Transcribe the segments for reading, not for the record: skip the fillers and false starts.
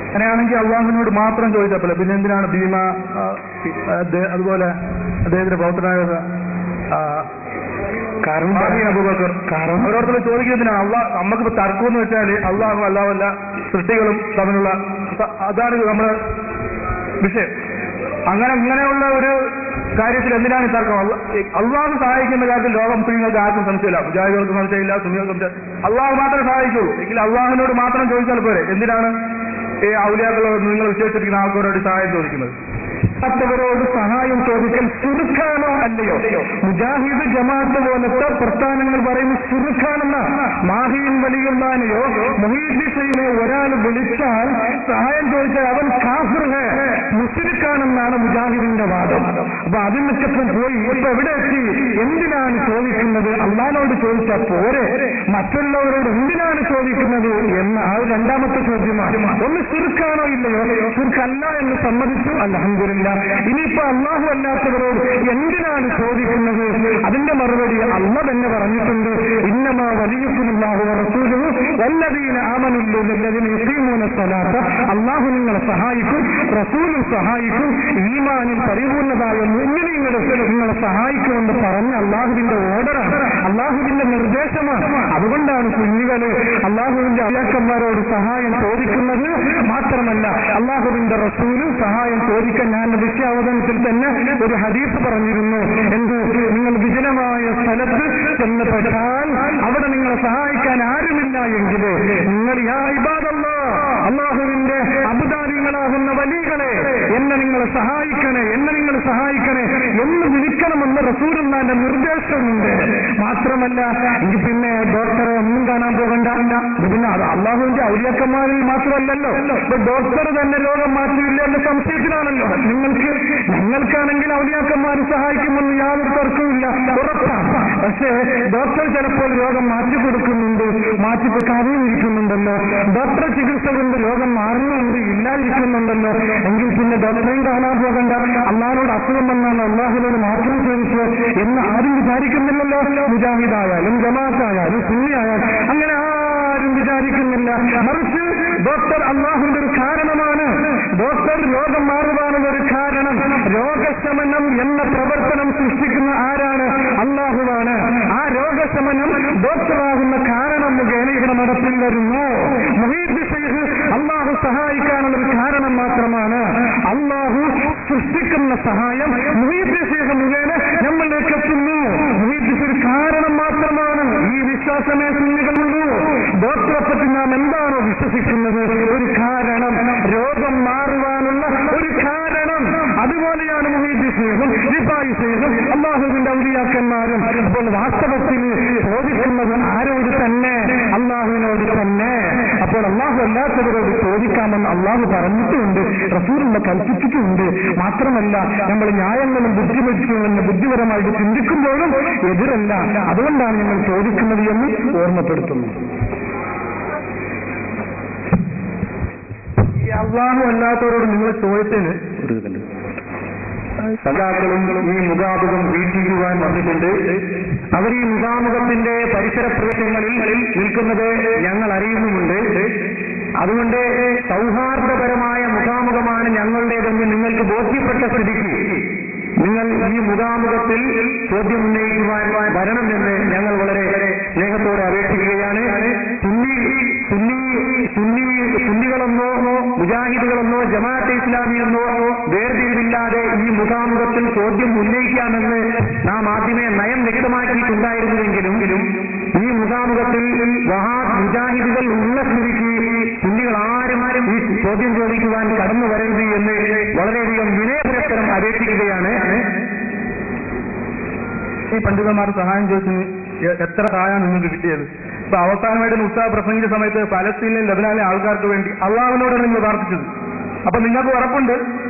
അങ്ങനെയാണെങ്കിൽ അള്ളാഹുവിനോട് മാത്രം ചോദിച്ചപ്പോൾ പിന്നെ എന്തിനാണ് ഭീമ അതുപോലെ അദ്ദേഹത്തിന്റെ പ്രവർത്തനായ ഓരോരുത്തരും ചോദിക്കുന്നതിനാണ് നമുക്കിപ്പോ തർക്കം എന്ന് വെച്ചാൽ അള്ളാഹു അല്ലാവല്ല സൃഷ്ടികളും തമ്മിലുള്ള അതാണ് നമ്മുടെ വിഷയം. അങ്ങനെയുള്ള ഒരു കാര്യത്തിൽ എന്തിനാണ് ഈ തർക്കം? അള്ളാഹു സഹായിക്കുന്ന കാര്യത്തിൽ ലോക മുസ്ലിങ്ങൾക്ക് ആർക്കും സംശയമില്ല, മുജാഹിദുകൾക്ക് സംശയമില്ല, സുന്നികൾക്ക് സംശയം. അള്ളാഹു മാത്രമേ സഹായിക്കുള്ളൂ. എങ്കിൽ അള്ളാഹുവിനോട് മാത്രം ചോദിച്ചാൽ പോരെ. എന്തിനാണ് ഈ ഔലിയാക്കളോ നിങ്ങൾ വിശേഷിപ്പിക്കുന്ന ആൾക്കാരോട് സഹായം ചോദിക്കുന്നത്? മറ്റവരോട് സഹായം ചോദിക്കൽ ശിർക്കാണോ അല്ലയോ? മുജാഹിദ് ജമാഅത്ത് പോലത്തെ പ്രസ്ഥാനങ്ങൾ പറയുന്ന ശിർക്കാണെന്നാണ്. മാഹിയും വലിയുള്ളാനെയോ മുഹീദ്ദീനെയോ ഒരാൾ വിളിച്ചാൽ സഹായം ചോദിച്ചാൽ അവൻ കാഫിർ മുശ്രിക്കാണെന്നാണ് മുജാഹിദിന്റെ വാദം. അപ്പൊ അതിനൊക്കെ പോയി ഇപ്പൊ എവിടെ എത്തി? എന്തിനാണ് ചോദിക്കുന്നത്? അള്ളാഹുവിനോട് ചോദിച്ചാൽ പോരെ, മറ്റുള്ളവരോട് എന്തിനാണ് ചോദിക്കുന്നത് എന്ന ആ രണ്ടാമത്തെ ചോദ്യമാണ്. ഒന്ന് ശിർക്കാണോ ഇല്ലയോ? ശിർക്കല്ല എന്ന് സമ്മതിച്ചു, അൽഹംദുലില്ലാഹ്. ഇനിയിപ്പോ അള്ളാഹു അല്ലാത്തവരോട് എന്തിനാണ് ചോദിക്കുന്നത്? അതിന്റെ മറുപടി അള്ളാഹ് തന്നെ പറഞ്ഞിട്ടുണ്ട്. ഇന്നമാ വലിയുക്കുമുല്ലാഹു വറസൂലുഹു വല്ലദീന ആമനു ലല്ലദീന യുഖീമൂന സ്വലാത്ത. അള്ളാഹു നിങ്ങളെ സഹായിക്കും, റസൂലും സഹായിക്കും, ഈമാനിൽ പരിപൂർണതായ മുഅ്മിനീങ്ങളെ നിങ്ങളെ സഹായിക്കുമെന്ന് പറഞ്ഞ അള്ളാഹുവിന്റെ ഓർഡറാണ്, അള്ളാഹുവിന്റെ നിർദ്ദേശമാണ്. അതുകൊണ്ടാണ് കുഞ്ഞുകള് അള്ളാഹുവിന്റെ അയാക്കന്മാരോട് സഹായം ചോദിക്കുന്നത്. മാത്രമല്ല അള്ളാഹുവിന്റെ റസൂലും സഹായം ചോദിക്കാൻ ഞാൻ വിഷയാവതരണത്തിൽ തന്നെ ഒരു ഹദീസ് പറഞ്ഞിരുന്നു. എന്ത്? നിങ്ങൾ വിജനമായ സ്ഥലത്ത് ചെന്നപ്പെട്ടാൽ അവിടെ നിങ്ങളെ സഹായിക്കാൻ ആരുമില്ല എങ്കിൽ നിങ്ങൾ യാ ഇബാദല്ലാഹ്, അള്ളാഹുവിന്റെ അബുദാരികളാകുന്ന വലികളെ എന്നെ നിങ്ങൾ സഹായിക്കണേ, എന്നെ നിങ്ങൾ സഹായിക്കണേ എന്ന് വിളിക്കണമെന്ന് റസൂലുള്ളാഹിന്റെ നിർദ്ദേശമുണ്ട്. മാത്രമല്ല എങ്കിൽ പിന്നെ ഡോക്ടറെ ഒന്നും കാണാൻ പോകണ്ട. പിന്നെ അത് അള്ളാഹുവിന്റെ ഔലിയാക്കന്മാരിൽ മാത്രമല്ലല്ലോ. ഇപ്പൊ ഡോക്ടർ തന്നെ രോഗം മാറ്റിയില്ല എന്ന സംശയത്തിലാണല്ലോ. നിങ്ങൾക്കാണെങ്കിൽ ഔലിയാക്കന്മാർ സഹായിക്കുമെന്ന് യാതൊരു തർക്കവുമില്ല, ഉറപ്പാണ്. പക്ഷേ ഡോക്ടർ ചിലപ്പോൾ രോഗം മാറ്റിക്കൊടുക്കുന്നുണ്ട്, മാറ്റിക്കാതെയിരിക്കുന്നുണ്ടല്ലോ. ഡോക്ടർ ചികിത്സ കൊണ്ട് രോഗം മാറുന്നുണ്ട്, ഇല്ലാതിരിക്കുന്നുണ്ടല്ലോ. എങ്കിൽ പിന്നെ ഡോക്ടറെയും കാണാൻ പോകണ്ട. അള്ളാഹുനോട് അസുഖം വന്നാണ് അള്ളാഹുവിനോട് മാത്രം ചോദിച്ചു എന്ന് ആരും വിചാരിക്കുന്നില്ലല്ലോ. മുജാഹിദായാലും ജമാഅത്തായാലും സുന്നിയായാലും അങ്ങനെ ആരും വിചാരിക്കുന്നില്ല. മറിച്ച് ഡോക്ടർ അള്ളാഹുവിന്റെ ഒരു കാരണമാണ്. ഡോക്ടർ രോഗം മാറുവാനുള്ള ഒരു കാരണം. രോഗശമനം എന്ന പ്രവർത്തനം സൃഷ്ടിക്കുന്ന ആരാണ്? അള്ളാഹുവാണ്. ആ രോഗശമനം ഡോക്ടറാകുന്ന കാരണം മുഖേന ഇവിടെ നടപ്പിൽ വരുന്നു. മുഹീദ് ശൈഖ് അള്ളാഹു സഹായിക്കാനുള്ള ഒരു കാരണം മാത്രമാണ്. അള്ളാഹു സൃഷ്ടിക്കുന്ന സഹായം മുഹീദ് ശൈഖ് മുഖേന നമ്മളിലേക്ക് എത്തുന്നു. മുഹീദ് ഒരു കാരണം മാത്രമാണ്. ഈ വിശ്വാസമേ സുന്നികളുള്ളൂ. ഡോക്ടറെ പറ്റി നാം എന്താണോ വിശ്വസിക്കുന്നത്, ഒരു കാരണം, രോഗം മാറുവാനുള്ള ഒരു കാരണം. അതുപോലെയാണ് മുഹീദ് ശൈഖും റിഫായി ശൈഖും അള്ളാഹുവിന്റെ ഔലിയാക്കന്മാരും. അപ്പോൾ വാസ്തവത്തിൽ ചോദിക്കുന്നത് ആരോട് തന്നെ? അള്ളാഹുവിനോട് തന്നെ. അപ്പോൾ അള്ളാഹു അല്ലാത്തവരോട് ചോദിക്കാമെന്ന് അള്ളാഹു പറഞ്ഞിട്ടുണ്ട്, റസൂലുള്ള കൽപ്പിച്ചിട്ടുണ്ട്. മാത്രമല്ല നമ്മൾ ന്യായങ്ങളും ബുദ്ധിപരമായിട്ട് ചിന്തിക്കുമ്പോഴും എതിരല്ല. അതുകൊണ്ടാണ് ഞങ്ങൾ ചോദിക്കുന്നത് എന്ന് ഓർമ്മപ്പെടുത്തുന്നു. ഈ അള്ളാഹു അല്ലാത്തവരോട് നിങ്ങൾ ചോദിച്ചതിന് സദാക്കളും ഈ മുഖാമുഖം വീക്ഷിക്കുവാൻ വന്നിട്ടുണ്ട്. അവർ ഈ മുഖാമുഖത്തിന്റെ പരിസര പ്രദേശങ്ങളിൽ നിൽക്കുന്നത് ഞങ്ങൾ അറിയുന്നുമുണ്ട്. അതുകൊണ്ട് സൗഹാർദ്ദപരമായ മുഖാമുഖമാണ് ഞങ്ങളുടേതെന്ന് നിങ്ങൾക്ക് ബോധ്യപ്പെട്ട സ്ഥിതിക്ക് നിങ്ങൾ ഈ മുഖാമുഖത്തിൽ ചോദ്യം ഉന്നയിക്കുവാൻ വരണമെന്ന് ഞങ്ങൾ വളരെ സ്നേഹത്തോടെ അപേക്ഷിക്കുകയാണ്. സുന്നികളെന്നോ മുജാഹിദുകളെന്നോ ജമാഅത്തെ ഇസ്ലാമിയെന്നോ വേർതിരിവില്ലാതെ ഈ മുഖാമുഖത്തിൽ ചോദ്യം ഉന്നയിക്കാമെന്ന് നാം ആദ്യമേ നയം വ്യക്തമാക്കിയിട്ടുണ്ടായിരുന്നുവെങ്കിലും ഈ മുഖാമുഖത്തിൽ മുജാഹിദുകൾ ഉള്ള സ്ഥിതിക്ക് സുന്നികൾ ആരും ഈ ചോദ്യം ചോദിക്കുവാൻ കടന്നു വരരുത് എന്ന് വളരെയധികം വിനയപുരസ്സരം അപേക്ഷിക്കുകയാണ്. ഈ പണ്ഡിതന്മാർ സഹായം ചോദിച്ചു എത്ര സഹായമാണ് നിങ്ങൾക്ക് കിട്ടിയത്? ഇപ്പൊ അവസാനമായിട്ട് ഉസ്താദ് പ്രസംഗിച്ച സമയത്ത് പലസ്തീനിലെ ലബനാനിലെ ആൾക്കാർക്ക് വേണ്ടി അള്ളാഹുവിനോടാണ് നിങ്ങൾ പ്രാർത്ഥിച്ചത്. അപ്പൊ നിങ്ങൾക്ക് ഉറപ്പുണ്ട്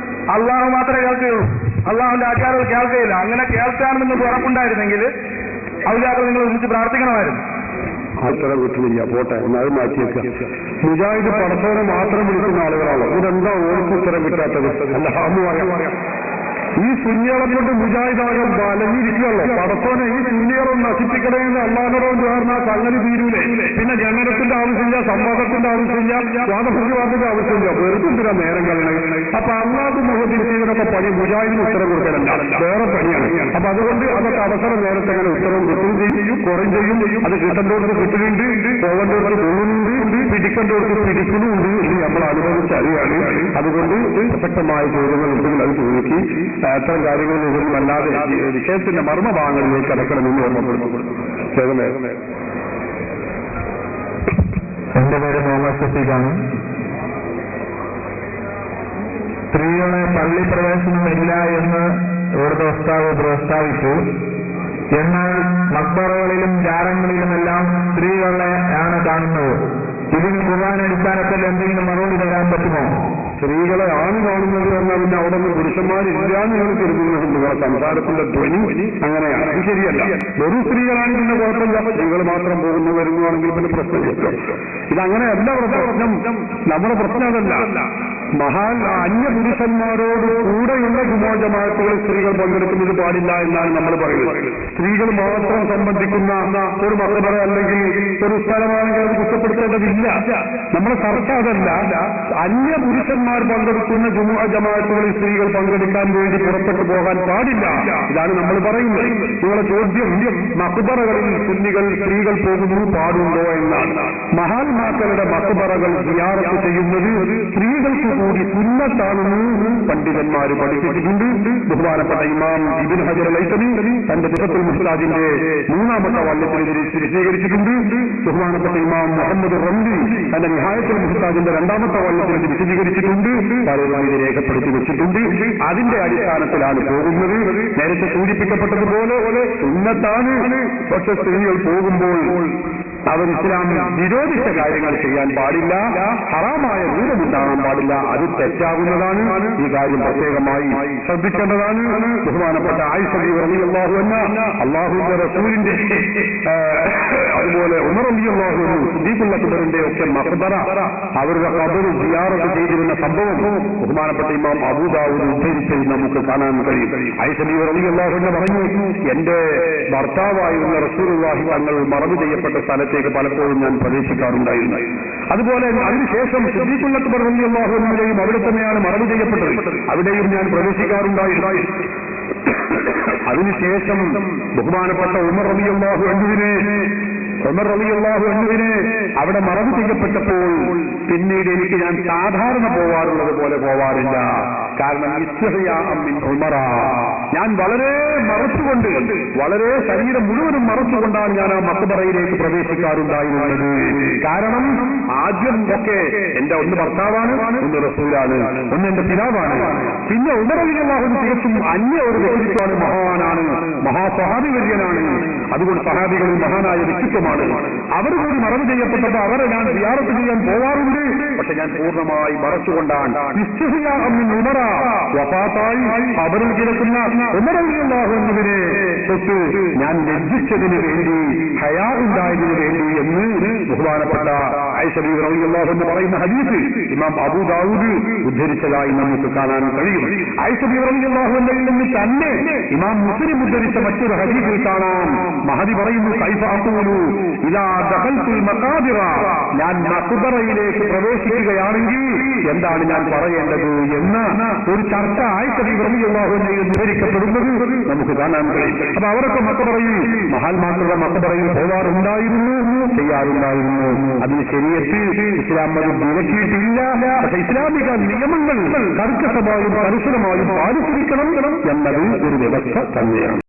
അള്ളാഹു മാത്രമേ കേൾക്കുകയുള്ളൂ, അള്ളാഹുവിന്റെ ആചാരങ്ങൾ കേൾക്കുകയില്ല. അങ്ങനെ കേൾക്കാനും നിങ്ങൾക്ക് ഉറപ്പുണ്ടായിരുന്നെങ്കിൽ ഔലിയാക്കൾ നിങ്ങൾ ഒരുമിച്ച് പ്രാർത്ഥിക്കണമായിരുന്നു. ആൾക്കാരെ വിട്ടുമില്ല, പോട്ടെ എന്നാലും മാറ്റിയേക്കാം. മുജാഹിദ് പടത്തോടെ മാത്രം വിളിക്കുന്ന ആളുകളാണ്. ഇതെന്താ ഓർക്ക് ഉത്തരം കിട്ടാത്തത്? അല്ല പറയാം. ഈ സുന്നികളെ കൊണ്ട് മുജാഹിദാകൾ വലഞ്ഞിരിക്കുകയല്ലോ. പടത്തോനെ ഈ സുന്നികളെ നശിപ്പിക്കണമെന്ന് അള്ളാഹുറോട് ചേർന്ന സംഗതി തീരൂലേ. പിന്നെ ജനനത്തിന്റെ ആവശ്യമില്ല, സംവാദത്തിന്റെ ആവശ്യമില്ല, വാദപ്രതിവാദത്തിന്റെ ആവശ്യമില്ല. വെറുതെ നേരം കളയണേ. അപ്പൊ അള്ളാഹു മുഹമ്മദ് ചെയ്തതൊക്കെ പണി മുജാഹിദിന് ഉത്തരം കൊടുക്കലല്ല, വേറെ പണിയാണ്. അപ്പൊ അതുകൊണ്ട് അതൊക്കെ അവസരം നേരത്തെ അങ്ങനെ ഉത്തരം കിട്ടുകയും ചെയ്യും, കുറയും ചെയ്യും. അത് കിട്ടേണ്ടവർക്ക് കിട്ടുന്നുണ്ട്, പോകേണ്ടവർക്ക് പോകുന്നുണ്ട്, പിടിക്കേണ്ടവർക്ക് പിടിക്കുന്നുണ്ട് എന്ന് നമ്മൾ അനുഭവിച്ചറിയാണ്. അതുകൊണ്ട് പ്രസക്തമായ ചോദ്യങ്ങൾ ഉണ്ടെങ്കിൽ അത് ചോദിച്ച് അത്തരം കാര്യങ്ങളിൽ നിന്നും അല്ലാതെ വിഷയത്തിന്റെ മർമ്മഭാഗങ്ങളിലേക്ക് കടക്കണമെന്ന് ഓർമ്മപ്പെടുന്നു. എന്റെ പേര് മുഹമ്മദ് ഷഫീഖാണ്. സ്ത്രീകളെ പള്ളി പ്രവേശനമില്ല എന്ന് ഇവിടുത്തെ ഉസ്താദ് പ്രസ്താവിച്ചു. എന്നാൽ മക്ബറകളിലും ജാറങ്ങളിലുമെല്ലാം സ്ത്രീകളെ ആണ് കാണുന്നത്. ഇതിന് ഖുർആൻ അടിസ്ഥാനത്തിൽ എന്തെങ്കിലും മറുപടി തരാൻ പറ്റുമോ? സ്ത്രീകളെ ആണ് കാണുന്നത് എന്നാൽ പിന്നെ അവിടെ നിന്ന് പുരുഷന്മാരില്ലാന്ന് ഞങ്ങൾ കരുതുന്നുണ്ട്. നിങ്ങളെ സംസാരത്തിന്റെ ധ്വനി അങ്ങനെയാണ്. ഇത് ശരിയല്ല. വെറും സ്ത്രീകളാണ് പിന്നെ കുഴപ്പമില്ല, സ്ത്രീകൾ മാത്രം പോകുന്നു വരുന്നതാണെങ്കിൽ പിന്നെ പ്രശ്നമില്ല. ഇതങ്ങനെയല്ല പ്രശ്നം. നമ്മുടെ പ്രശ്നം അതല്ല. അന്യ പുരുഷന്മാരോട് കൂടെയുള്ള ജുമാ ജമാഅത്തുകളിൽ സ്ത്രീകൾ പങ്കെടുക്കുന്നത് പാടില്ല എന്നാണ് നമ്മൾ പറയുന്നത്. സ്ത്രീകൾ മാത്രം സംബന്ധിക്കുന്ന ഒരു മക്ബറ അല്ലെങ്കിൽ ഒരു സ്ഥലമാണെങ്കിൽ അത് കുറ്റപ്പെടുത്തേണ്ടതില്ല. നമ്മുടെ ചർച്ച അതല്ല. അന്യ പുരുഷന്മാർ പങ്കെടുക്കുന്ന ജുമാ ജമാഅത്തുകളിൽ സ്ത്രീകൾ പങ്കെടുക്കാൻ വേണ്ടി പുറപ്പെട്ടു പോകാൻ പാടില്ല. ഇതാണ് നമ്മൾ പറയുന്നത്. നിങ്ങളുടെ ചോദ്യം മക്ബറകളിൽ സ്ത്രീകൾ പോകുന്നു പാടുണ്ടോ എന്നാണ്. മഹാത്മാക്കളുടെ മക്ബറകൾ സിയാറത്ത് ചെയ്യുന്നത് സ്ത്രീകൾക്ക് കൂടി സുന്നത്താണെന്ന് പണ്ഡിതന്മാർ പഠിപ്പിച്ചിട്ടുണ്ട്. ബഹുമാനപ്പെട്ട ഇമാം ഇബ്നു ഹജർ അൽ-ഹൈതമി തന്റെ ദിഫത്തുൽ മുഹ്താജിന്റെ 3ാമത്തെ വള്ളിത്തിൽ വിശദീകരിച്ചിട്ടുണ്ട്. ബഹുമാനപ്പെട്ട ഇമാം മുഹമ്മദ് റംലി തന്റെ നിഹായത്തുൽ മുഹ്താജിന്റെ 2ാമത്തെ വള്ളത്തിൽ വിശദീകരിച്ചിട്ടുണ്ട്. പലരും ഇത് രേഖപ്പെടുത്തി വെച്ചിട്ടുണ്ട്. അതിന്റെ അടിസ്ഥാനത്തിലാണ് പോകുന്നത്. നേരത്തെ സൂചിപ്പിക്കപ്പെട്ടതുപോലെ സുന്നത്താണ്. പക്ഷെ സ്ത്രീകൾ പോകുമ്പോൾ അവർ ഇസ്ലാം വിരോധിച്ച കാര്യങ്ങൾ ചെയ്യാൻ പാടില്ല, ഹറാമായ ദൂരമുണ്ടാകാൻ പാടില്ല. അത് തെറ്റാകുന്നതാണ്. ഈ കാര്യം പ്രത്യേകമായി ശ്രദ്ധിക്കേണ്ടതാണ്. ബഹുമാനപ്പെട്ട ആയിഷ റളിയല്ലാഹു അൻഹ അല്ലാഹുവിന്റെ റസൂലിന്റെ അതുപോലെ ഉമർ റളിയല്ലാഹു അൻഹു സിദ്ദീഖുൽ അക്ബറിന്റെ ഒക്കെ മഖ്ബറ അവരുടെ ഖബർ സിയാറത്ത് ചെയ്തിരുന്ന സംഭവം ബഹുമാനപ്പെട്ട ഇമാം അബൂ ദാവൂദ് ഉദ്ധരിച്ചത് നമുക്ക് കാണാൻ കഴിയും. ആയിഷ റളിയല്ലാഹു അൻഹ പറഞ്ഞു, എന്റെ ഭർത്താവായുള്ള റസൂലുള്ളാഹി തങ്ങൾ മറവ് ചെയ്യപ്പെട്ട സ്ഥലത്തേക്ക് പലപ്പോഴും ഞാൻ പ്രവേശിക്കാറുണ്ടായിരുന്നു. അതുപോലെ അതിനുശേഷം സിദ്ദീഖുൽ അക്ബർ റളിയല്ലാഹു അൻഹുവിനെയും അവിടെ തന്നെയാണ് മറവ് ചെയ്യപ്പെട്ടത്. അവിടെയും ഞാൻ പ്രവേശിക്കാറുണ്ടായിരുന്നു. അതിനുശേഷം ബഹുമാനപ്പെട്ട ഉമർ റളിയല്ലാഹു അൻഹുവിനെ അവിടെ മറവ് ചെയ്യപ്പെട്ടപ്പോൾ പിന്നീട് എനിക്ക് ഞാൻ സാധാരണ പോവാറുള്ളത് പോലെ പോവാറില്ല. കാരണം ഉമറ, ഞാൻ വളരെ മറച്ചുകൊണ്ട്, വളരെ ശരീരം മുഴുവനും മറച്ചുകൊണ്ടാണ് ഞാൻ ആ മക്ബറയിലേക്ക് പ്രവേശിക്കാറുണ്ടായിരുന്നത്. കാരണം ആദ്യം ഒക്കെ എന്റെ ഒന്ന് ഭർത്താവാണ്, ഒന്ന് റസൂലാണ്, ഒന്ന് എന്റെ പിതാവാണ്. പിന്നെ ഉമർ റളിയല്ലാഹു അൻഹു തികച്ചും അന്യ ഒരു വ്യക്തിത്വമാണ്, മഹാനാണ്, മഹാസഹാബിവര്യനാണ്. അതുകൊണ്ട് സഹാബികളിൽ മഹാനായ വ്യക്തിത്വമാണ്. അവർ കൂടി മറവ് ചെയ്യപ്പെട്ടപ്പോൾ അവരെ ഞാൻ സിയാറത്ത് ചെയ്യാൻ പോവാറുണ്ട്. പക്ഷെ ഞാൻ പൂർണ്ണമായി മറച്ചുകൊണ്ടാണ്. ഉമറ വഫാത്തായി അവരിൽ കിടക്കുന്ന ഉമർ റളിയല്ലാഹു അൻഹുവിനെ തൊട്ട് ഞാൻ ലജ്ജിച്ചതിന് വേണ്ടി, ഹയാ ഉണ്ടായതിനു വേണ്ടി എന്ന് ബഹുമാനപ്പെട്ട ആയിഷ റളിയല്ലാഹു അൻഹ പറയുന്ന ഹദീസ് ഇമാം അബൂ ദാവൂദ് ഉദ്ധരിച്ചതായി നമുക്ക് കാണാൻ കഴിയും. ആയിഷ റളിയല്ലാഹു അൻഹയിൽ നിന്ന് തന്നെ ഇമാം മുസ്ലിം ഉദ്ധരിച്ച മറ്റൊരു ഹദീസിൽ കാണാം. മഹദി പറയുന്നു, കൈഫ അഖൂലു ഇദാ ദഖൽതുൽ മഖാബിറ, ഞാൻ മഖ്ബറയിലേക്ക് പ്രവേശിക്കുകയാണെങ്കിൽ എന്താണ് ഞാൻ പറയേണ്ടത് എന്ന ഒരു ചർച്ച ആയിഷ റളിയല്ലാഹു അൻഹയിൽ വിവരിക്കപ്പെടുന്നത് നമുക്ക് കാണാൻ കഴിയും. അപ്പൊ അവരൊക്കെ മഖ്ബറയിൽ, മഹാത്മാക്കളുടെ മഖ്ബറയിൽ പോവാറുണ്ടായിരുന്നു, ചെയ്യാറുണ്ടായിരുന്നു. അതിന് ശരീഅത്ത് ഇസ്ലാം അത് വിലക്കിയിട്ടില്ല. പക്ഷെ ഇസ്ലാമിക നിയമങ്ങൾ കർക്കശമായും കർശനമായും പാലിച്ചിരിക്കണം എന്നത് ഒരു വ്യവസ്ഥ തന്നെയാണ്.